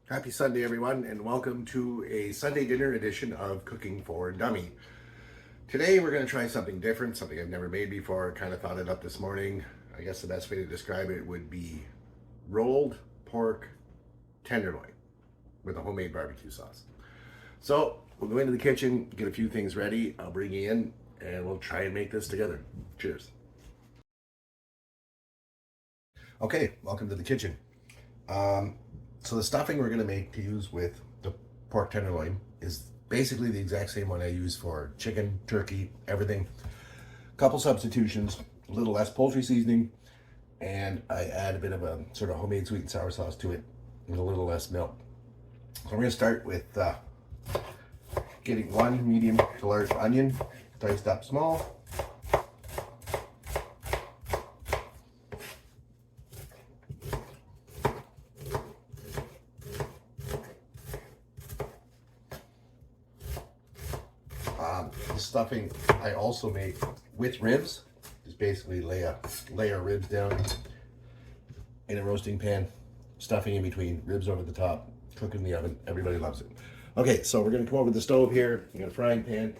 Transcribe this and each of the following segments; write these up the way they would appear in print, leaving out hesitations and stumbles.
Happy Sunday, everyone, and welcome to a Sunday dinner edition of Cooking for Dummy. Today, we're going to try something different, something I've never made before. Kind of thought it up this morning. I guess the best way to describe it would be rolled pork tenderloin with a homemade barbecue sauce. So, we'll go into the kitchen, get a few things ready. I'll bring you in, and we'll try and make this together. Cheers. Okay, welcome to the kitchen. So the stuffing we're going to make to use with the pork tenderloin is basically the exact same one I use for chicken, turkey, everything. Couple substitutions, a little less poultry seasoning, and I add a bit of a sort of homemade sweet and sour sauce to it and a little less milk. So we're going to start with getting one medium to large onion, diced up small. The stuffing I also make with ribs. Just basically lay a ribs down in a roasting pan, stuffing in between, ribs over the top, cook in the oven. Everybody loves it. Okay, so we're going to come over the stove here. We got a frying pan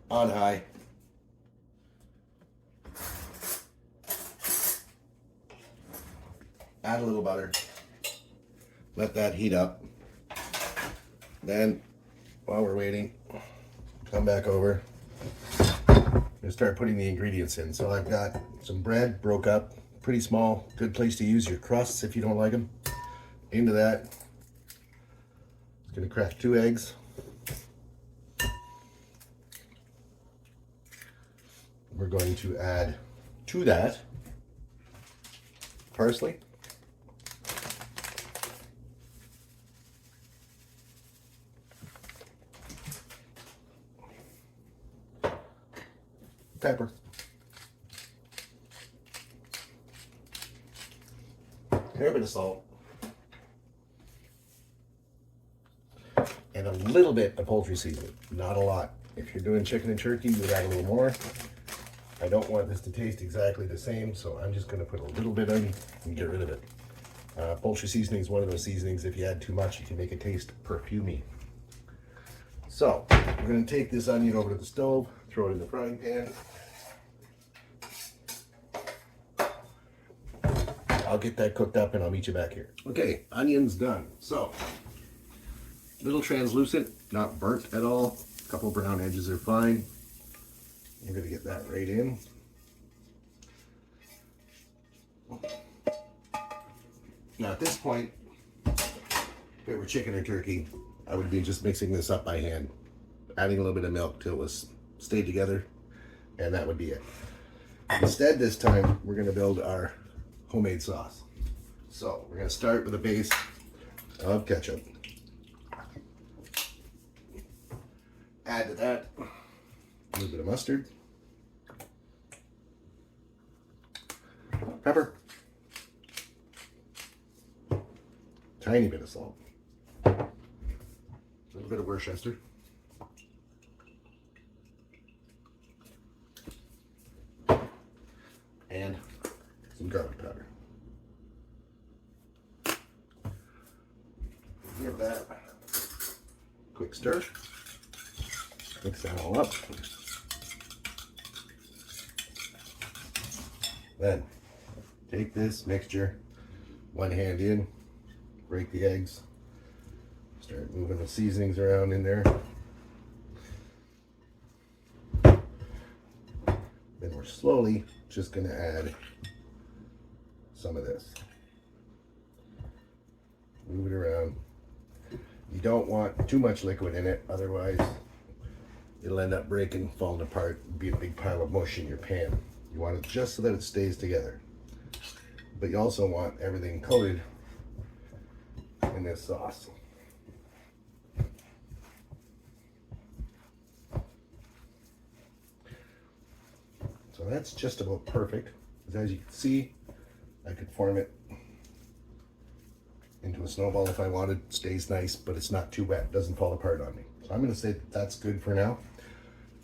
on high. Add a little butter. Let that heat up. Then, while we're waiting, come back over and start putting the ingredients in. So I've got some bread broke up, pretty small, good place to use your crusts if you don't like them. Into that, it's going to crack 2 eggs. We're going to add to that parsley, pepper, a bit of salt, and a little bit of poultry seasoning. Not a lot. If you're doing chicken and turkey, you would add a little more. I don't want this to taste exactly the same, so I'm just going to put a little bit in and get rid of it. Poultry seasoning is one of those seasonings, if you add too much, you can make it taste perfumey. So, we're going to take this onion over to the stove, throw it in the frying pan. I'll get that cooked up and I'll meet you back here. Okay, onion's done. So, little translucent, not burnt at all. A couple brown edges are fine. I'm going to get that right in. Now at this point, if it were chicken or turkey, I would be just mixing this up by hand, adding a little bit of milk till it was stayed together, and that would be it. Instead, this time, we're going to build our homemade sauce. So we're going to start with a base of ketchup. Add to that a little bit of mustard, pepper, tiny bit of salt, a little bit of Worcester, and some garlic powder. Give that a quick stir. Mix that all up. Then take this mixture, one hand in, break the eggs, start moving the seasonings around in there. Then we're slowly just going to add some of this. Move it around. You don't want too much liquid in it, otherwise it'll end up breaking, falling apart, and be a big pile of mush in your pan. You want it just so that it stays together. But you also want everything coated in this sauce. So that's just about perfect. As you can see, I could form it into a snowball if I wanted. It stays nice, but it's not too wet. It doesn't fall apart on me. So I'm going to say that that's good for now.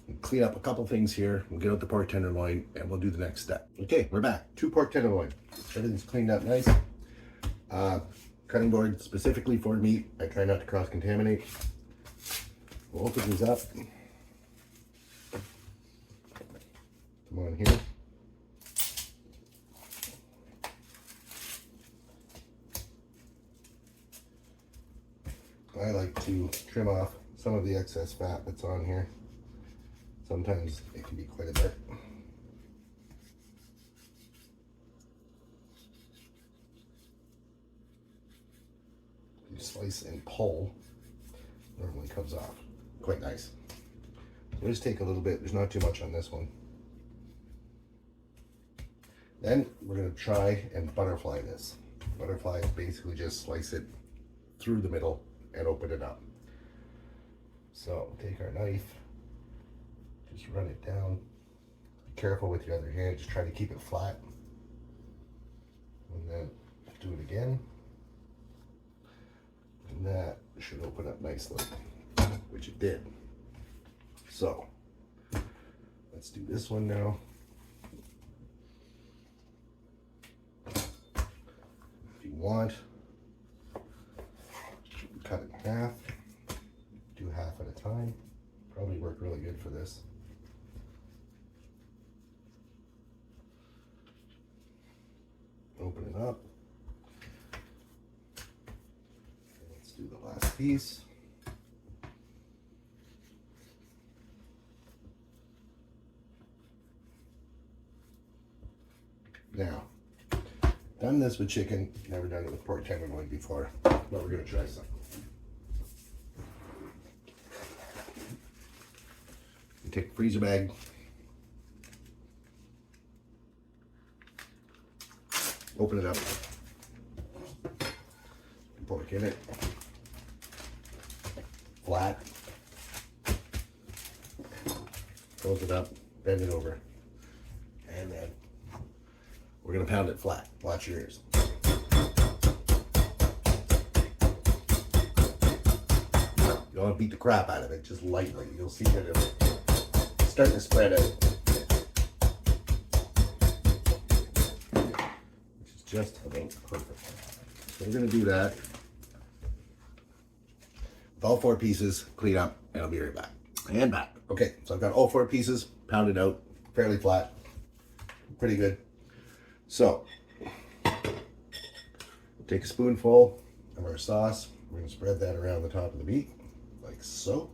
We'll clean up a couple things here. We'll get out the pork tenderloin and we'll do the next step. Okay, we're back. 2 pork tenderloin. Everything's cleaned up nice. cutting board specifically for meat. I try not to cross-contaminate. We'll open these up. Come on here. I like to trim off some of the excess fat that's on here. Sometimes it can be quite a bit. You slice and pull, normally comes off. Quite nice. So we'll just take a little bit. There's not too much on this one. Then we're going to try and butterfly this. Butterfly is basically just slice it through the middle and open it up. So take our knife, just run it down. Be careful with your other hand, just try to keep it flat. And then do it again. And that should open up nicely, which it did. So let's do this one now. If you want, cut it in half, do half at a time. Probably work really good for this. Open it up. Let's do the last piece. Now, done this with chicken, never done it with pork tenderloin before, but we're going to try some. You take a freezer bag, open it up, pork in it, flat, close it up, bend it over, and then we're going to pound it flat. Watch your ears. You don't want to beat the crap out of it, just lightly. You'll see that it'll start to spread out. Which is just about perfect. So we're going to do that with all 4 pieces, clean up, and I'll be right back. And back. Okay, so I've got all 4 pieces pounded out, fairly flat, pretty good. So, take a spoonful of our sauce. We're going to spread that around the top of the meat, like so.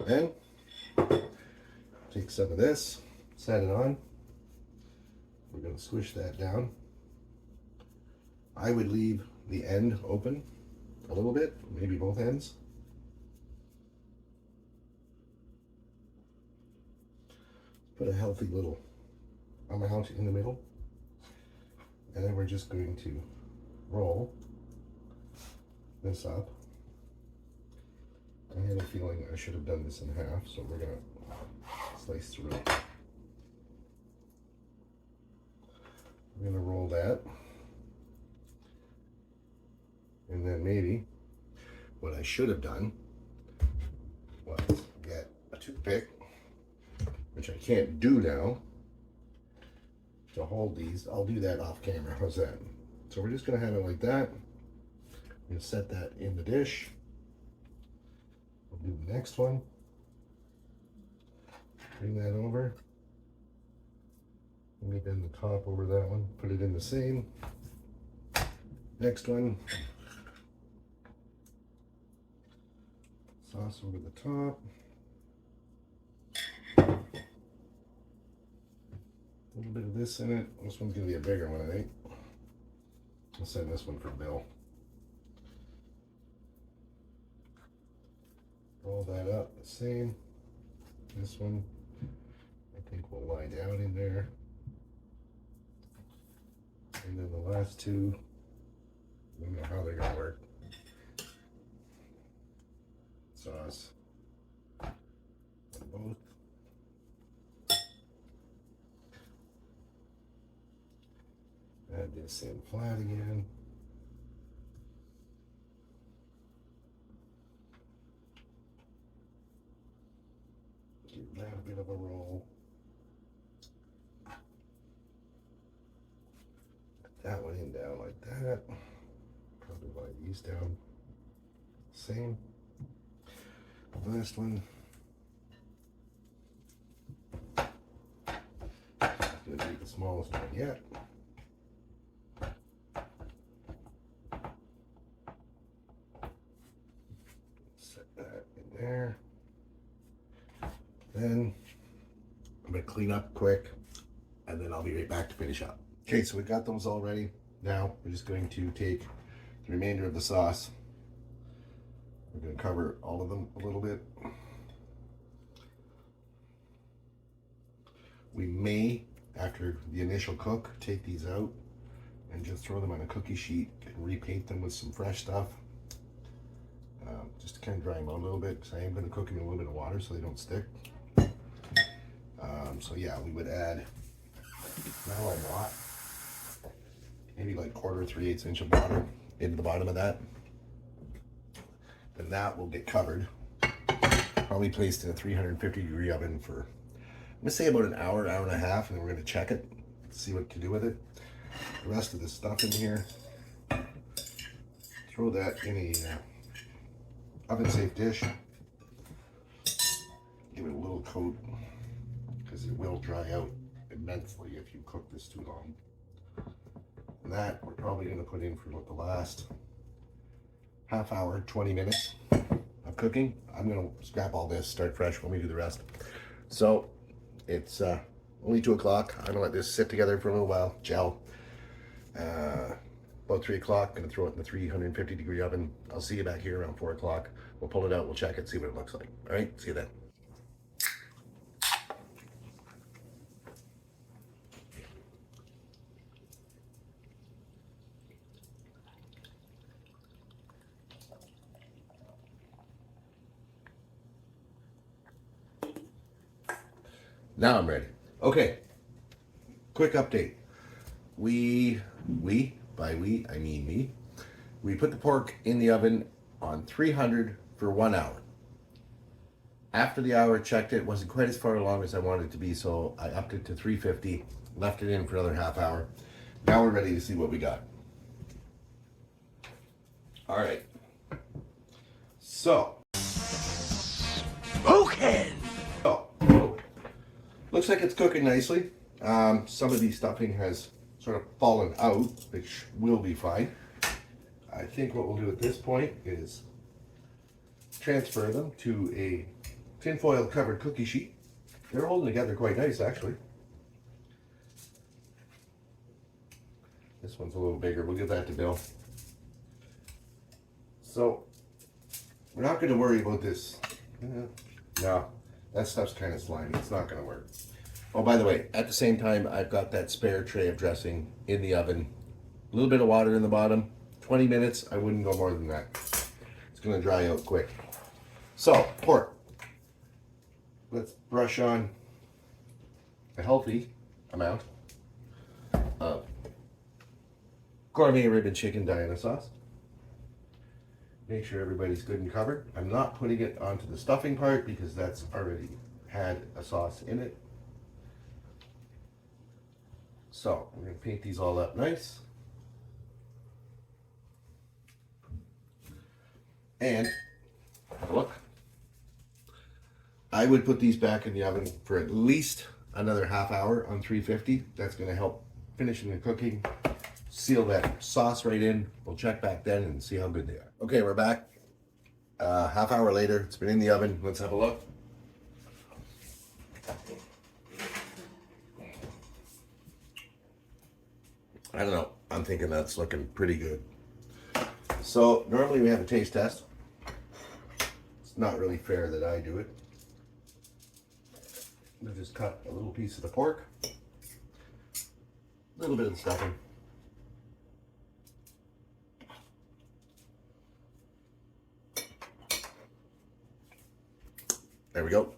Then, take some of this, set it on. We're going to squish that down. I would leave the end open a little bit, maybe both ends. Put a healthy little amount in the middle, and then we're just going to roll this up. I had a feeling I should have done this in half, so we're going to slice through it. We're going to roll that, and then maybe what I should have done was get a toothpick, which I can't do now, to hold these. I'll do that off camera. How's that? So we're just going to have it like that. I'm going to set that in the dish. We'll do the next one. Bring that over. Let me bend the top over that one. Put it in the same. Next one. Sauce over the top. A little bit of this in it. This one's going to be a bigger one, I think. I'll send this one for Bill. Roll that up the same. This one, I think, will lie down in there. And then the last 2, I don't know how they're going to work. Sauce on both. Add this in flat again. Give that a bit of a roll. Put that one in down like that. these down. Same. Last one. Gonna be the smallest one yet. Set that in there. Then I'm gonna clean up quick, and then I'll be right back to finish up. Okay, so we got those all ready. Now we're just going to take the remainder of the sauce. We're going to cover all of them a little bit. We may, after the initial cook, take these out and just throw them on a cookie sheet and repaint them with some fresh stuff. Just to kind of dry them out a little bit, because I am going to cook them in a little bit of water so they don't stick. So yeah, we would add, not a lot, maybe like 1/4, 3/8 inch of water into the bottom of that. Then that will get covered, probably placed in a 350-degree oven for, I'm gonna say about an hour, hour and a half, and then we're gonna check it, see what to do with it. The rest of the stuff in here, throw that in a oven-safe dish. Give it a little coat, because it will dry out immensely if you cook this too long. And that we're probably gonna put in for about the last half hour, 20 minutes of cooking. I'm gonna scrap all this, start fresh when we do the rest. So it's only 2 o'clock. I'm gonna let this sit together for a little while, gel. About 3 o'clock, gonna throw it in the 350-degree oven. I'll see you back here around 4 o'clock. We'll pull it out, we'll check it, see what it looks like. All right, see you then. Now I'm ready. Okay, quick update. By we, I mean me. We put the pork in the oven on 300 for 1 hour. After the hour, checked it, wasn't quite as far along as I wanted it to be, so I upped it to 350, left it in for another half hour. Now we're ready to see what we got. All right. So. Okay. So, looks like it's cooking nicely. Some of the stuffing has sort of fallen out, which will be fine. I think what we'll do at this point is transfer them to a tinfoil covered cookie sheet. They're holding together quite nice, actually. This one's a little bigger. We'll give that to Bill. So we're not going to worry about this. No, that stuff's kind of slimy. It's not going to work. Oh, by the way, at the same time, I've got that spare tray of dressing in the oven. A little bit of water in the bottom. 20 minutes. I wouldn't go more than that. It's going to dry out quick. So, pork. Let's brush on a healthy amount of gourmet rib and chicken Diana sauce. Make sure everybody's good and covered. I'm not putting it onto the stuffing part because that's already had a sauce in it. So we're going to paint these all up nice. And look, I would put these back in the oven for at least another half hour on 350. That's going to help finishing the cooking. Seal that sauce right in. We'll check back then and see how good they are. Okay, we're back. Half hour later, it's been in the oven. Let's have a look. I don't know. I'm thinking that's looking pretty good. So normally we have a taste test. It's not really fair that I do it. We'll just cut a little piece of the pork, a little bit of the stuffing. There we go.